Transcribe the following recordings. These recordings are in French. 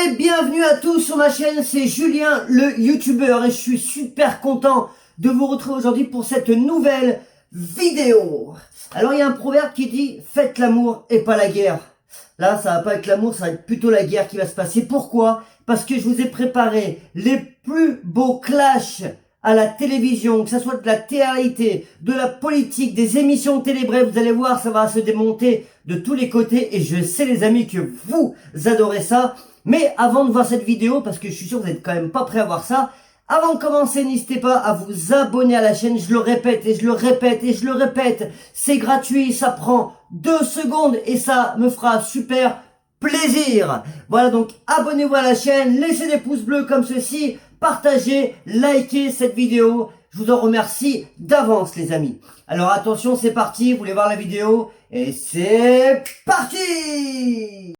et bienvenue à tous sur ma chaîne, c'est Julien le youtubeur et je suis super content de vous retrouver aujourd'hui pour cette nouvelle vidéo. Alors il y a un proverbe qui dit faites l'amour et pas la guerre. Là ça va pas être l'amour, ça va être plutôt la guerre qui va se passer. Pourquoi? Parce que je vous ai préparé les plus beaux clashs à la télévision, que ça soit de la télé-réalité, de la politique, des émissions de télé, bref, vous allez voir, ça va se démonter de tous les côtés et je sais les amis que vous adorez ça. Mais avant de voir cette vidéo, parce que je suis sûr que vous n'êtes quand même pas prêts à voir ça, avant de commencer, n'hésitez pas à vous abonner à la chaîne, je le répète et je le répète et je le répète, c'est gratuit, ça prend 2 secondes et ça me fera super plaisir. Voilà, donc abonnez-vous à la chaîne, laissez des pouces bleus comme ceci, partagez, likez cette vidéo, je vous en remercie d'avance les amis. Alors attention, c'est parti, vous voulez voir la vidéo et c'est parti.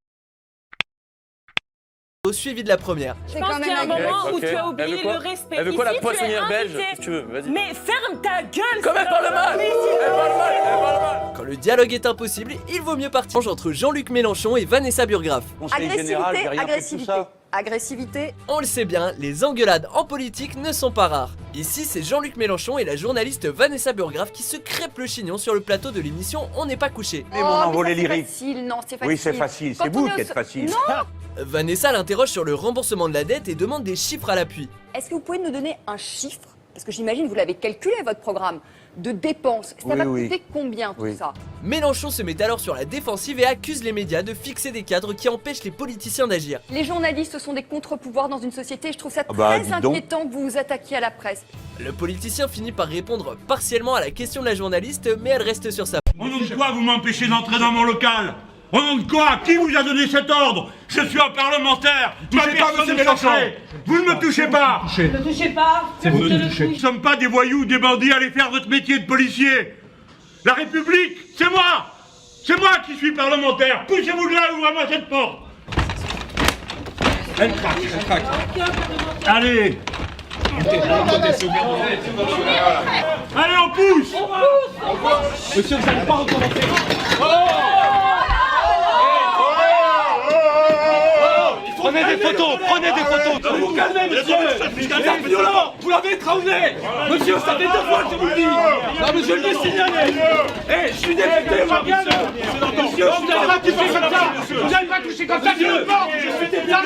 Au suivi de la première. Je pense qu'il y a un moment où tu as oublié le respect. Elle veut quoi, Ici, la poissonnière tu es belge? invité. Si tu veux, vas-y. Mais ferme ta gueule! Comme elle parle mal! Elle parle mal! Elle parle mal! Quand le dialogue est impossible, il vaut mieux partir entre Jean-Luc Mélenchon et Vanessa Burgraff. Agressivité. On le sait bien, les engueulades en politique ne sont pas rares. Ici, c'est Jean-Luc Mélenchon et la journaliste Vanessa Burgraff qui se crêpent le chignon sur le plateau de l'émission On n'est pas couché. Oh, mon envolée lyrique. Non, c'est facile. Oui, c'est facile, c'est vous qui êtes facile. Non. Vanessa l'interroge sur le remboursement de la dette et demande des chiffres à l'appui. Est-ce que vous pouvez nous donner un chiffre? Parce que j'imagine vous l'avez calculé votre programme de dépenses. Ça va coûter combien tout ça? Mélenchon se met alors sur la défensive et accuse les médias de fixer des cadres qui empêchent les politiciens d'agir. Les journalistes sont des contre-pouvoirs dans une société. Je trouve ça très inquiétant que vous vous attaquiez à la presse. Le politicien finit par répondre partiellement à la question de la journaliste, mais elle reste sur sa... Au nom de quoi vous m'empêchez d'entrer dans mon local? Au nom de quoi? Qui vous a donné cet ordre? Je suis un parlementaire. Touchez pas, monsieur Mélenchon. Vous ne me touchez pas. Ne me touchez pas! Nous ne sommes pas des voyous, des bandits, allez faire votre métier de policier. La République, c'est moi. C'est moi qui suis parlementaire. Poussez-vous de là, ouvrez-moi cette porte. Elle craque, elle craque. Allez. Allez, on pousse. Monsieur, vous n'allez pas recommencer. Prenez des photos, prenez des photos. Vous calmez, monsieur. Vous êtes violent. Vous l'avez étranglé. Monsieur, ça fait 2 fois que je vous le dis. Non, mais je le signalé. Eh, je suis député, Morgane. Monsieur, vous n'allez pas toucher comme ça. Vous n'allez pas toucher comme ça. Je suis député. Ça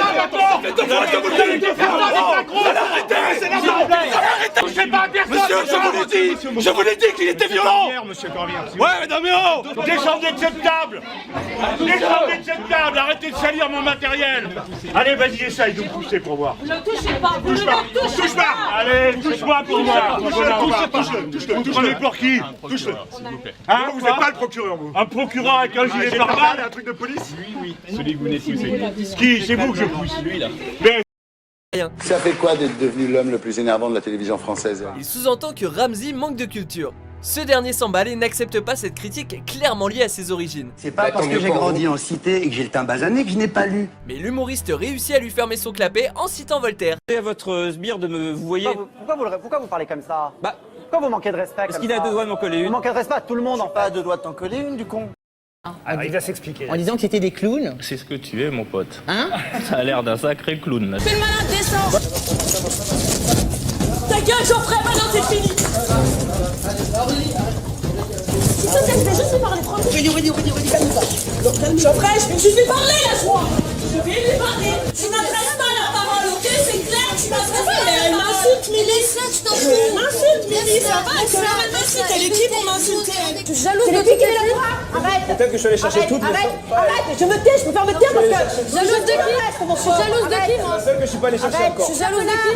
fait 2 fois que je vous le dis. Vous allez arrêter. C'est la touchez pas à personne. Monsieur, je vous l'ai dit qu'il était violent. Monsieur Corbière. Ouais, non mais oh. Descendez de cette table. Descendez de cette table. Arrêtez de salir mon matériel. Allez, vas-y, essaye de me pousser pour voir. Ne le touchez pas! Vous ne le touchez Touche pas. Allez, touche-moi pour voir. Touche-le. Vous prenez pour qui? Touche-le. Hein, Vous n'êtes pas le procureur, vous. un procureur avec un gilet pare-balles? Un truc de police? Celui que vous venez de pousser. Qui? C'est vous que je pousse. Lui, là. Ça fait quoi d'être devenu l'homme le plus énervant de la télévision française? Il sous-entend que Ramzy manque de culture. Ce dernier s'emballe et n'accepte pas cette critique clairement liée à ses origines. C'est pas parce que j'ai grandi en cité et que j'ai le teint basané que je n'ai pas lu. Mais l'humoriste réussit à lui fermer son clapet en citant Voltaire. À votre sbire de me... Vous voyez... Pourquoi vous parlez comme ça? Bah... Pourquoi vous manquez de respect Parce qu'il a 2 doigts de m'en coller Vous une. manquez de respect à tout le monde en pas 2 doigts de t'en coller une du con. Il va s'expliquer. En disant que c'était des clowns. C'est ce que tu es, mon pote. Hein? Ça a l'air d'un sacré clown, là. Fais le malin, descends! Ta gueule, Geoffrey, maintenant c'est fini! Ça, c'est juste de parler trop. Geoffrey, je vais parler, laisse-moi! Je vais lui parler! Tu m'adresses pas la parole, ok? C'est clair, tu m'adresses pas la parole! Elle m'insulte, Mélissa, tu t'en fous! Elle m'insulte, Mélissa, va, elle m'insulte, elle est qui pour m'insulter? Tu es jalouse de qui? Arrête! Peut-être que je suis allé chercher toutes Arrête, je me tais, je peux pas me taire parce que... Jalouse de qui? Je suis jalouse de qui, moi? C'est seul que je suis pas allé chercher encore. Je suis jalouse de qui?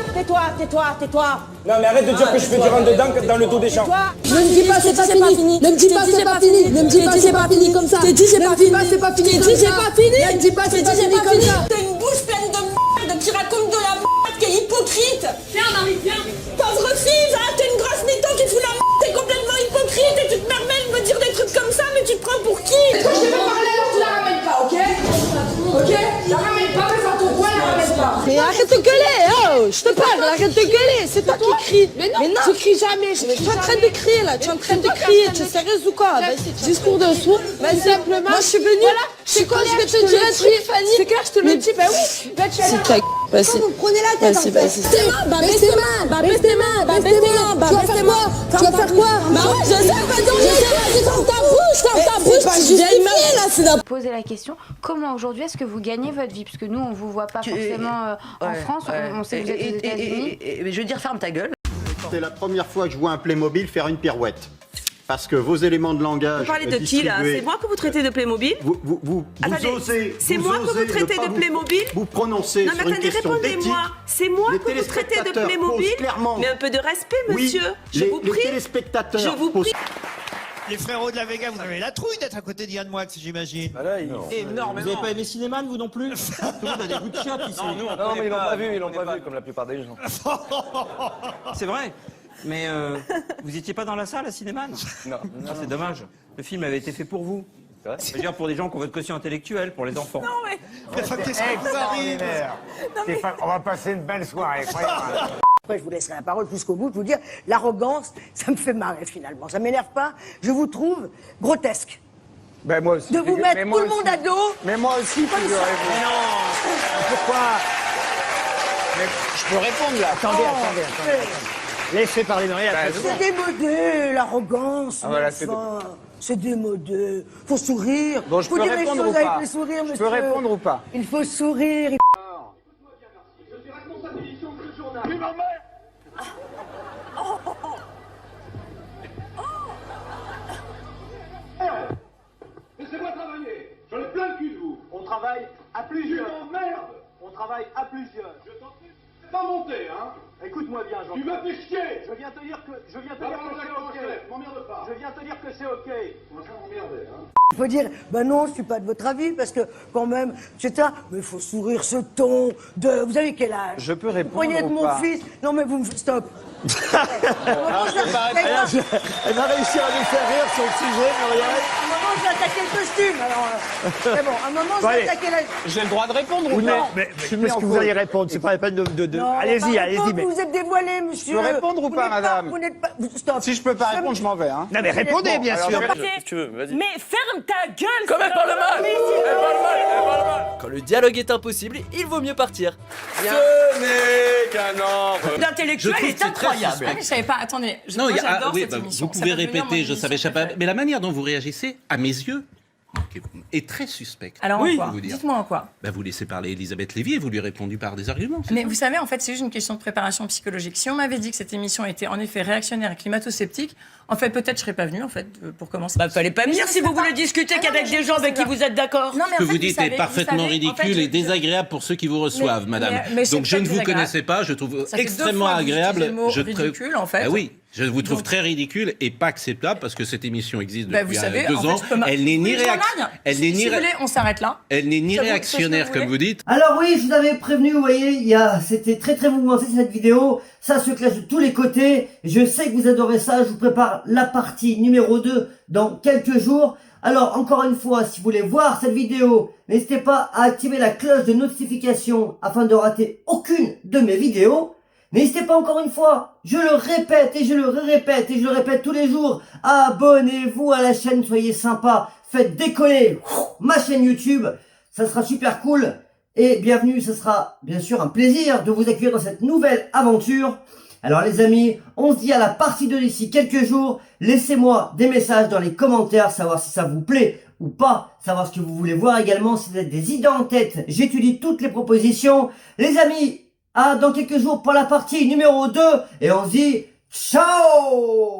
Tais-toi! Non mais arrête de dire que je fais du rentre dedans dans le dos des gens. Ne me dis pas c'est pas fini. Ne me dis pas c'est pas fini. Ne me dis pas c'est pas fini comme ça. T'es dit c'est pas fini. C'est pas fini. T'es dit c'est pas fini. Ne me dis pas c'est pas fini comme ça. T'as une bouche pleine de merde qui raconte de la merde qui est hypocrite. Viens Marie, viens. Pauvre fille, t'es une grosse mytho qui fout la merde. T'es complètement hypocrite et tu te permets de me dire des trucs comme ça, mais tu te prends pour qui? Quand je t'ai pas parlé, alors tu la ramènes pas, ok? Ok? La ramène pas, mais dans ton coin, la ramène pas. Mais arrête de gueuler, oh, je te parle, arrête de gueuler, c'est toi qui cries. Mais non, tu cries jamais, tu es en train de crier là, tu es en train de crier, tu es sérieuse ou quoi? Discours de sourd, simplement. Moi je suis venue, c'est quoi, je vais te dire un truc, Fanny. C'est clair, je te le dis, bah oui. C'est ta vas-y. Vous prenez la tête. Vas-y, vas-y. Baisse tes mains, baisse tes mains, baisse tes mains, tu vas faire quoi? Tu vas faire quoi? Bah ouais, je sais, vas-y, dans ta bouche, c'est pas poser la question, comment aujourd'hui est-ce que vous gagnez votre vie? Parce que nous, on vous voit pas forcément en France, on sait que vous êtes aux États-Unis. Je veux dire, ferme ta gueule. C'est la première fois que je vois un Playmobil faire une pirouette. Parce que vos éléments de langage. Vous parlez de qui là? C'est moi que vous traitez de Playmobil? Vous osez. C'est moi que vous traitez de Playmobil? Vous prononcez sur une question d'éthique. Répondez-moi. C'est moi que vous traitez de Playmobil? Mais un peu de respect, monsieur. Je vous prie. Les téléspectateurs. Je vous prie. Les frérots de la Vega, vous avez la trouille d'être à côté d'Yann Moix, j'imagine. Bah là, énormément. Vous n'avez pas aimé Cinéman, vous non plus? Tout le monde a des goûts de chiottes ici. Non, mais ils l'ont pas vu, comme la plupart des gens. C'est vrai. Mais vous étiez pas dans la salle à Cinéman? Non. C'est dommage. Le film avait été fait pour vous. Je veux dire, pour des gens qui ont votre quotient intellectuel, pour les enfants. Non, mais. Qu'est-ce qui vous arrive? On va passer une belle soirée, croyez-moi. Après, je vous laisserai la parole jusqu'au bout de vous dire, l'arrogance, ça me fait marrer finalement. Ça m'énerve pas. Je vous trouve grotesque. Ben moi aussi. De vous mettre tout le monde à dos. Mais moi aussi, figurez-vous. Mais non. Pourquoi? Mais je peux répondre là. Attendez. Laissez parler Maria. C'est démodé, l'arrogance. Ah, voilà, c'est démodé. Faut sourire. Bon, je peux répondre ou pas? Je peux répondre ou pas? Il faut sourire. Je suis responsable d'édition de ce journal. Laissez-moi travailler. J'en ai plein le cul de vous. On travaille à plusieurs. Merde. On travaille à plusieurs. Je t'en prie. Pas monter, hein. Écoute-moi bien, Jean. Tu me fais chier. Je viens te dire que c'est ok. M'emmerde pas. Je viens te dire que c'est ok. On va s'emmerder, hein. Il faut dire, ben non, je suis pas de votre avis, parce que quand même, c'est ça. Mais il faut sourire ce ton de... Vous avez quel âge? Je peux répondre Vous voyez de mon fils? Non mais vous me... Stop. Elle a réussi à nous faire rire sur le sujet, Muriel. À un moment, j'ai attaqué le costume, alors... C'est bon, à un moment, j'ai attaqué la... J'ai le droit de répondre ou non? Mais est-ce que vous allez répondre? C'est pas la peine de... Allez-y, mais... Vous êtes dévoilé, monsieur. Je peux répondre ou pas, madame? Vous n'êtes pas... Stop. Si je peux pas répondre, je m'en vais, hein. Non mais répondez, bien sûr. Si tu veux, vas-y. Mais ferme ta gueule! Comme elle parle mal. Elle parle mal. Quand le dialogue est impossible, il vaut mieux partir. Ce n'est qu'un ordre. L'intellectuel est incroyable. Je savais pas, attendez, Non, j'adore oui, cette émission. vous pouvez répéter, je savais pas, mais la manière dont vous réagissez, à mes yeux, est très suspecte. Alors oui. en quoi? Dites-moi en quoi? Bah, vous laissez parler Elisabeth Lévy et vous lui répondez par des arguments. Mais vous savez, en fait, c'est juste une question de préparation psychologique. Si on m'avait dit que cette émission était en effet réactionnaire et climato-sceptique, en fait, peut-être je serais pas venue, en fait, pour commencer. Bah, fallait pas venir si vous voulez discuter qu'avec des gens avec qui vous êtes d'accord. Non, mais Ce que vous dites est parfaitement ridicule et désagréable pour ceux qui vous reçoivent, madame. Donc je ne vous connaissais pas, je trouve extrêmement agréable. Je trouve ridicule, en fait. Ah oui. Je vous trouve très ridicule et pas acceptable parce que cette émission existe depuis 2 ans. Elle n'est ni réactionnaire. Si vous voulez, on s'arrête là. Elle n'est ni réactionnaire comme vous dites. Alors oui, je vous avais prévenu, vous voyez, c'était très mouvementé cette vidéo. Ça se clash de tous les côtés. Je sais que vous adorez ça. Je vous prépare la partie numéro 2 dans quelques jours. Alors encore une fois, si vous voulez voir cette vidéo, n'hésitez pas à activer la cloche de notification afin de rater aucune de mes vidéos. N'hésitez pas encore une fois, je le répète et je le répète et je le répète tous les jours, abonnez-vous à la chaîne, soyez sympa, faites décoller ma chaîne YouTube, ça sera super cool et bienvenue, ça sera bien sûr un plaisir de vous accueillir dans cette nouvelle aventure. Alors les amis, on se dit à la partie 2 d'ici quelques jours, laissez-moi des messages dans les commentaires, savoir si ça vous plaît ou pas, savoir ce que vous voulez voir également, si vous avez des idées en tête, j'étudie toutes les propositions. Les amis, dans quelques jours pour la partie numéro 2 et on se dit ciao.